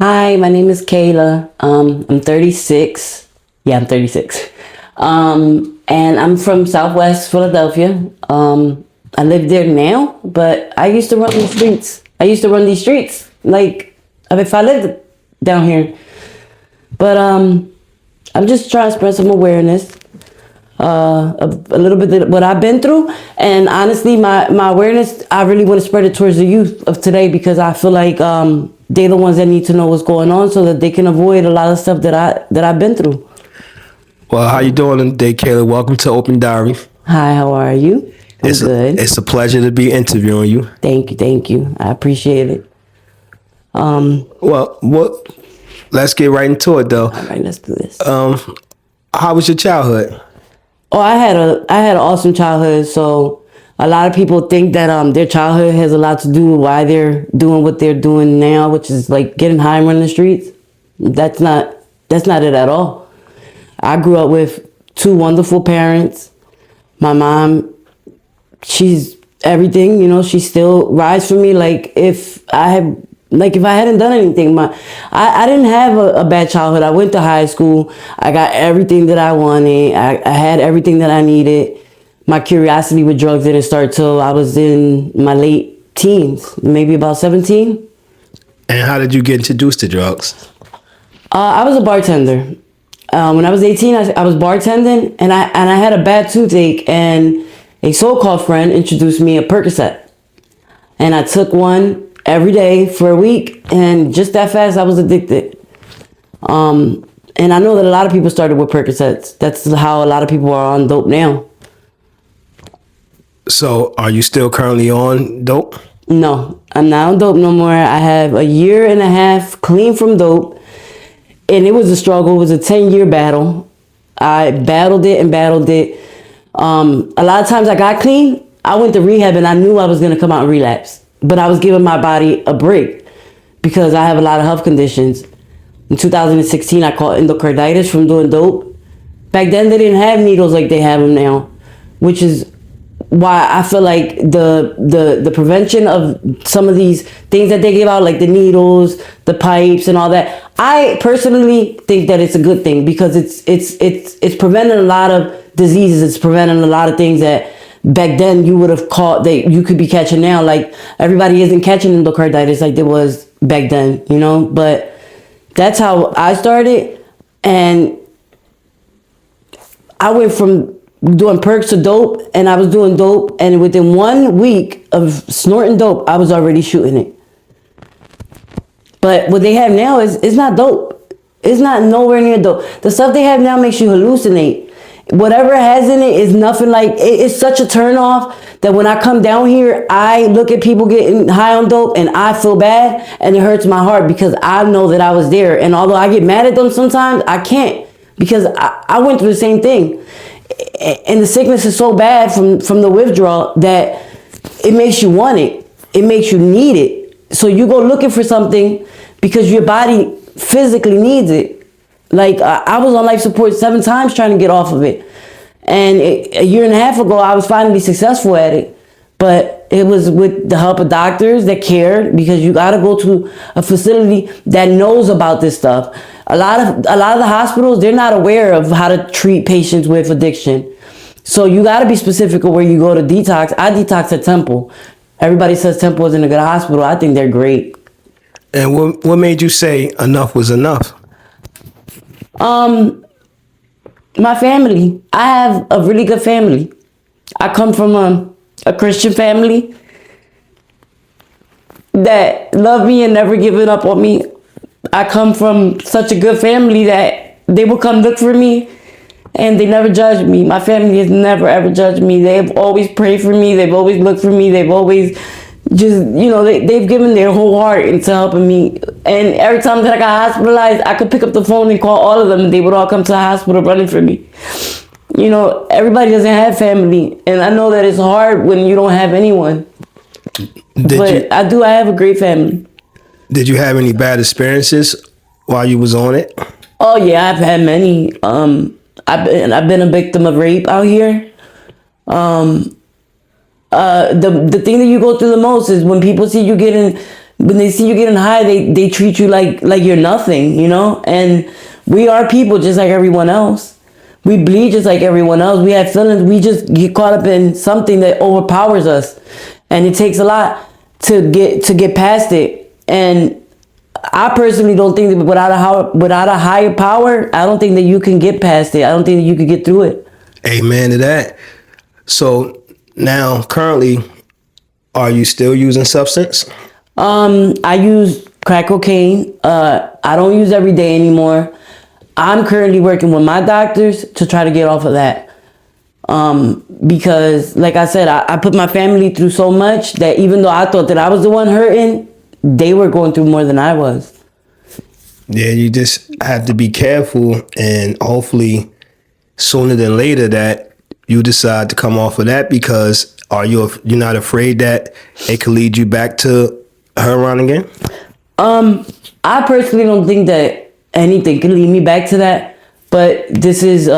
Hi, my name is Kayla. I'm 36. Yeah, I'm 36. And I'm from Southwest Philadelphia. I live there now, but I used to run these streets. I used to run these streets like if I lived down here. But I'm just trying to spread some awareness, a little bit of what I've been through, and honestly, my awareness, I really want to spread it towards the youth of today because I feel like they're the ones that need to know what's going on so that they can avoid a lot of stuff that I've been through. Well, how you doing today, Kayla? Welcome to Open Diary. Hi, how are you? I'm good. It's a pleasure to be interviewing you. Thank you. I appreciate it. Well, let's get right into it, though. All right, let's do this. How was your childhood? Oh, I had an awesome childhood. So a lot of people think that their childhood has a lot to do with why they're doing what they're doing now, which is like getting high and running the streets. That's not it at all. I grew up with two wonderful parents. My mom, she's everything, she still rides for me. If I hadn't done anything, I didn't have a bad childhood. I went to high school. I got everything that I wanted. I had everything that I needed. My curiosity with drugs didn't start till I was in my late teens, maybe about 17. And how did you get introduced to drugs? I was a bartender. When I was 18, I was bartending, and I had a bad toothache, and a so-called friend introduced me a Percocet, and I took one every day for a week, and just that fast I was addicted. And I know that a lot of people started with Percocets. That's how a lot of people are on dope now. So, are you still currently on dope? No, I'm not on dope no more. I have a year and a half clean from dope. And it was a struggle. It was a 10-year battle. I battled it and battled it. A lot of times I got clean. I went to rehab and I knew I was going to come out and relapse. But I was giving my body a break because I have a lot of health conditions. In 2016, I caught endocarditis from doing dope. Back then, they didn't have needles like they have them now, which is why I feel like the prevention of some of these things that they give out, like the needles, the pipes, and all that. I personally think that it's a good thing because it's preventing a lot of diseases. It's preventing a lot of things that back then you would have caught that you could be catching now. Like everybody isn't catching endocarditis like there was back then, But that's how I started, and I went from doing perks to dope, and I was doing dope, and within 1 week of snorting dope, I was already shooting it. But what they have now is it's not dope. It's not nowhere near dope. The stuff they have now makes you hallucinate. Whatever it has in it is nothing like it's such a turn off that when I come down here, I look at people getting high on dope and I feel bad and it hurts my heart because I know that I was there. And although I get mad at them sometimes, I can't because I went through the same thing. And the sickness is so bad from the withdrawal that it makes you want it. It makes you need it. So you go looking for something because your body physically needs it. Like I was on life support 7 times trying to get off of it. And a year and a half ago, I was finally successful at it. But it was with the help of doctors that cared because you got to go to a facility that knows about this stuff. A lot of the hospitals, they're not aware of how to treat patients with addiction. So you got to be specific of where you go to detox. I detox at Temple. Everybody says Temple isn't a good hospital. I think they're great. And what made you say enough was enough? My family. I have a really good family. I come from a Christian family that love me and never given up on me. I come from such a good family that they will come look for me and they never judge me. My family has never ever judged me. They've always prayed for me. They've always looked for me. They've always just, they've given their whole heart into helping me. And every time that I got hospitalized, I could pick up the phone and call all of them and they would all come to the hospital running for me. Everybody doesn't have family. And I know that it's hard when you don't have anyone. I have a great family. Did you have any bad experiences while you was on it? Oh yeah, I've had many. I've been a victim of rape out here. The thing that you go through the most is when people see you getting when they see you getting high, they treat you like you're nothing, you know? And we are people just like everyone else. We bleed just like everyone else. We have feelings. We just get caught up in something that overpowers us. And it takes a lot to get past it. And I personally don't think that without a higher power, I don't think that you can get past it. I don't think that you could get through it. Amen to that. So now, currently, are you still using substance? I use crack cocaine. I don't use every day anymore. I'm currently working with my doctors to try to get off of that. Because like I said, I put my family through so much that even though I thought that I was the one hurting, they were going through more than I was. Yeah, you just have to be careful, and hopefully sooner than later that you decide to come off of that, because you're not afraid that it could lead you back to heroin again? I personally don't think that anything can lead me back to that, but this is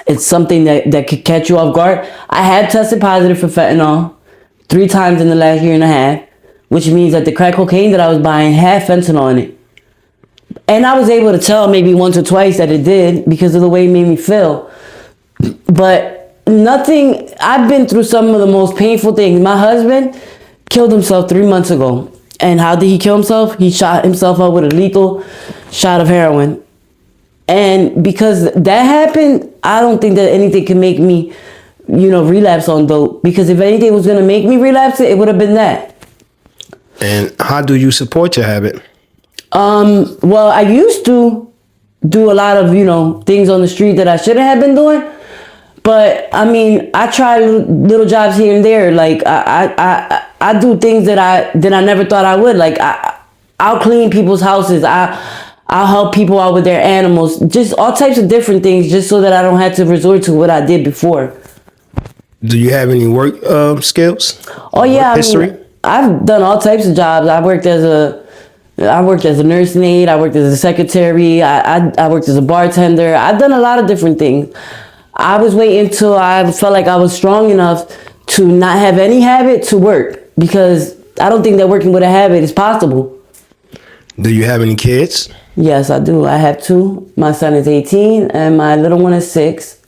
it's something that could catch you off guard. I had tested positive for fentanyl 3 times in the last year and a half, which means that the crack cocaine that I was buying had fentanyl in it. And I was able to tell maybe once or twice that it did because of the way it made me feel. But nothing, I've been through some of the most painful things. My husband killed himself 3 months ago. And how did he kill himself? He shot himself up with a lethal shot of heroin. And because that happened, I don't think that anything can make me, relapse on dope. Because if anything was going to make me relapse it would have been that. And how do you support your habit? Well, I used to do a lot of, things on the street that I shouldn't have been doing. But I mean, I try little jobs here and there. Like I do things that I never thought I would. Like I'll clean people's houses. I'll help people out with their animals. Just all types of different things, just so that I don't have to resort to what I did before. Do you have any work skills? Oh yeah, history. I've done all types of jobs. I worked as a nursing aide. I worked as a secretary. I worked as a bartender. I've done a lot of different things. I was waiting till I felt like I was strong enough to not have any habit to work, because I don't think that working with a habit is possible. Do you have any kids? Yes, I do. I have 2. My son is 18 and my little one is 6.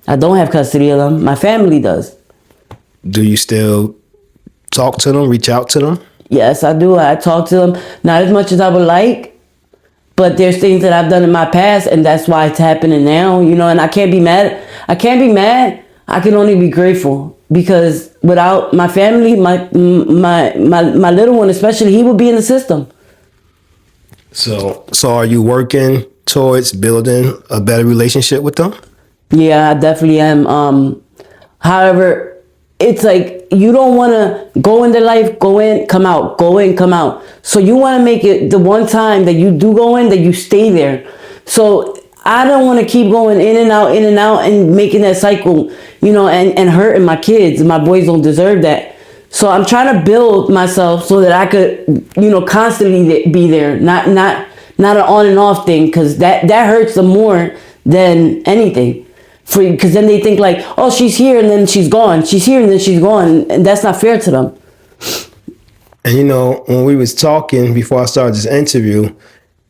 I don't have custody of them. My family does. Do you still talk to them, reach out to them? Yes, I do. I talk to them, not as much as I would like. But there's things that I've done in my past, and that's why it's happening now, and I can't be mad. I can only be grateful, because without my family, my little one especially, he would be in the system. So are you working towards building a better relationship with them? Yeah, I definitely am. However, it's like you don't want to go in their life, go in, come out, go in, come out. So you want to make it the one time that you do go in, that you stay there. So I don't want to keep going in and out, and making that cycle, and hurting my kids. My boys don't deserve that. So I'm trying to build myself so that I could, constantly be there, not an on and off thing, because that hurts them more than anything. Because then they think like, oh, she's here and then she's gone. She's here and then she's gone. And that's not fair to them. And when we was talking before I started this interview,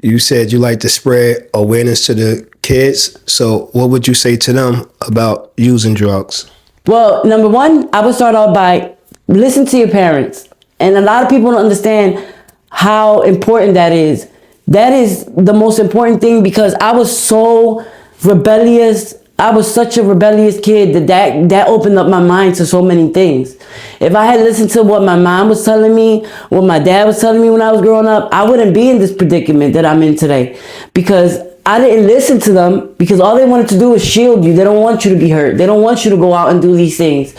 you said you like to spread awareness to the kids. So what would you say to them about using drugs? Well, number one, I would start off by listen to your parents. And a lot of people don't understand how important that is. That is the most important thing, because I was so rebellious. I was such a rebellious kid that opened up my mind to so many things. If I had listened to what my mom was telling me, what my dad was telling me when I was growing up, I wouldn't be in this predicament that I'm in today. Because I didn't listen to them, because all they wanted to do was shield you. They don't want you to be hurt. They don't want you to go out and do these things.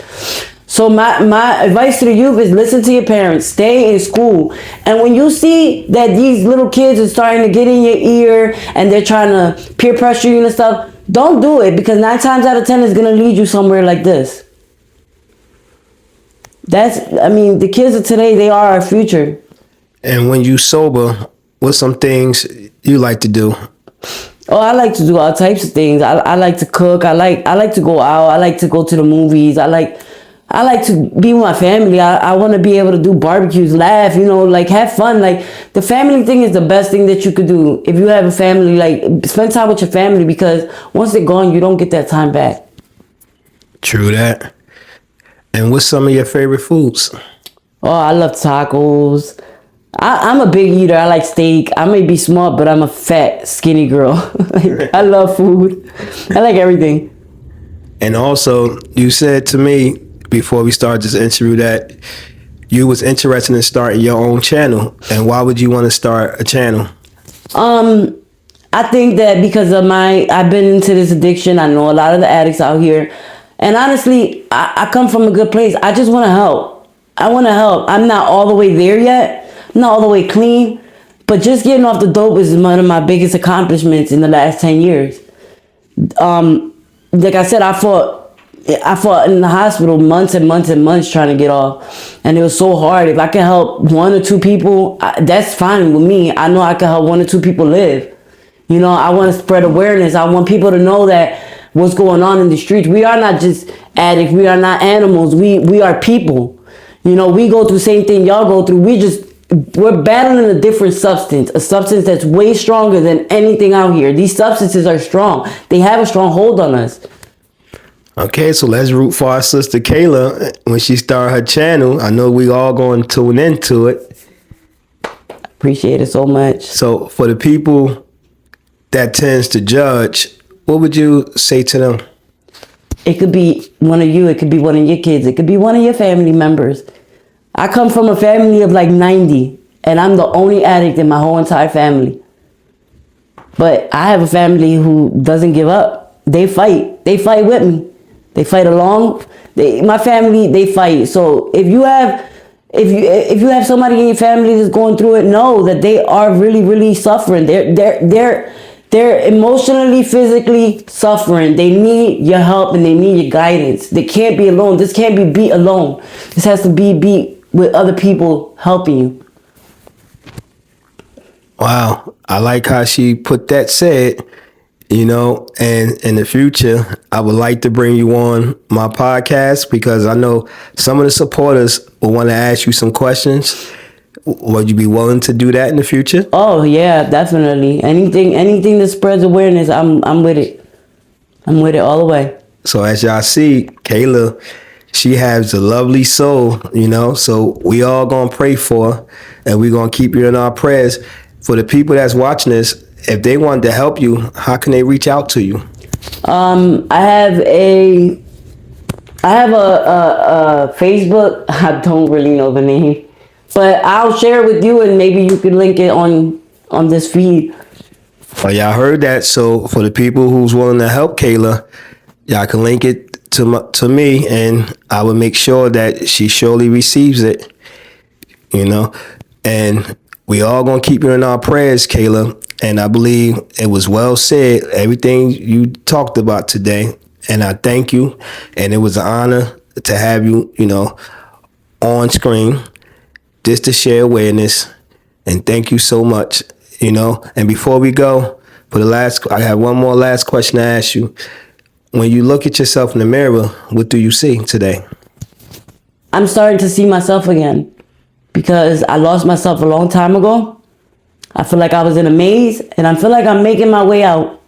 So my advice to the youth is listen to your parents, stay in school. And when you see that these little kids are starting to get in your ear and they're trying to peer pressure you and stuff, don't do it, because 9 times out of 10 it's going to lead you somewhere like this. The kids of today, they are our future. And when you sober, what's some things you like to do? Oh, I like to do all types of things. I like to cook. I like to go out. I like to go to the movies. I I like to be with my family. I want to be able to do barbecues, laugh, like have fun. Like the family thing is the best thing that you could do. If you have a family, like spend time with your family, because once they're gone, you don't get that time back. True that. And what's some of your favorite foods? Oh, I love tacos. I'm a big eater. I like steak. I may be small, but I'm a fat, skinny girl. I love food. I like everything. And also, you said to me before we started this interview that you was interested in starting your own channel. And why would you want to start a channel? I think that because of I've been into this addiction. I know a lot of the addicts out here. And honestly, I come from a good place. I just want to help. I want to help. I'm not all the way there yet. I'm not all the way clean. But just getting off the dope is one of my biggest accomplishments in the last 10 years. Like I said, I fought in the hospital months and months and months trying to get off. And it was so hard. If I can help one or two people, that's fine with me. I know I can help one or two people live. I want to spread awareness. I want people to know that what's going on in the streets. We are not just addicts. We are not animals. We are people. We go through the same thing y'all go through. We're battling a different substance, a substance that's way stronger than anything out here. These substances are strong. They have a strong hold on us. Okay, so let's root for our sister Kayla when she started her channel. I know we all going to tune into it. Appreciate it so much. So for the people that tends to judge, what would you say to them? It could be one of you. It could be one of your kids. It could be one of your family members. I come from a family of like 90, and I'm the only addict in my whole entire family. But I have a family who doesn't give up. They fight. They fight with me. They fight along. My family, they fight. So if you have somebody in your family that's going through it, know that they are really, really suffering. They're emotionally, physically suffering. They need your help and they need your guidance. They can't be alone. This can't be beat alone. This has to be beat with other people helping you. Wow. I like how she put that said, and in the future, I would like to bring you on my podcast because I know some of the supporters will want to ask you some questions. Would you be willing to do that in the future? Oh yeah, definitely. Anything that spreads awareness, I'm with it. I'm with it all the way. So as y'all see, Kayla, she has a lovely soul, so we all gonna pray for her and we're gonna keep you in our prayers. For the people that's watching this, if they wanted to help you, how can they reach out to you? I have a Facebook. I don't really know the name, but I'll share it with you and maybe you can link it on this feed. Well, y'all heard that. So for the people who's willing to help Kayla, y'all can link it to me, and I will make sure that she surely receives it. And we all gonna keep you in our prayers, Kayla. And I believe it was well said, everything you talked about today. And I thank you. And it was an honor to have you, on screen just to share awareness. And thank you so much, And before we go, I have one more last question to ask you. When you look at yourself in the mirror, what do you see today? I'm starting to see myself again because I lost myself a long time ago. I feel like I was in a maze and I feel like I'm making my way out.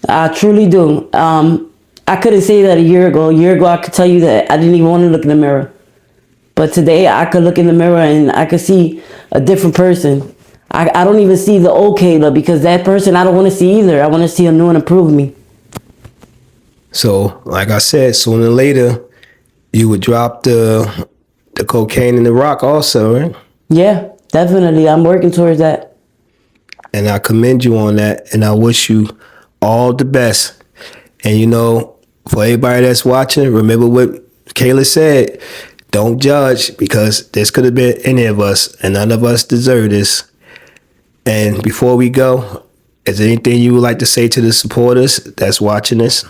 I truly do. I couldn't say that a year ago. A year ago, I could tell you that I didn't even want to look in the mirror. But today I could look in the mirror and I could see a different person. I don't even see the old Kayla because that person I don't want to see either. I want to see a new and improved me. So, like I said, sooner or later, you would drop the cocaine and the rock also, right? Yeah, definitely. I'm working towards that. And I commend you on that. And I wish you all the best. And, for everybody that's watching, remember what Kayla said. Don't judge because this could have been any of us and none of us deserve this. And before we go, is there anything you would like to say to the supporters that's watching this?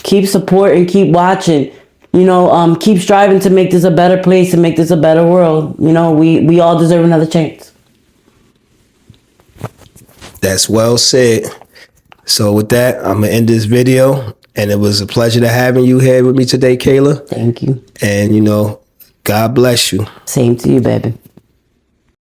Keep supporting, keep watching. Keep striving to make this a better place and make this a better world. We all deserve another chance. That's well said. So with that, I'm going to end this video And it was a pleasure to having you here with me today, Kayla. Thank you. And, God bless you. Same to you, baby.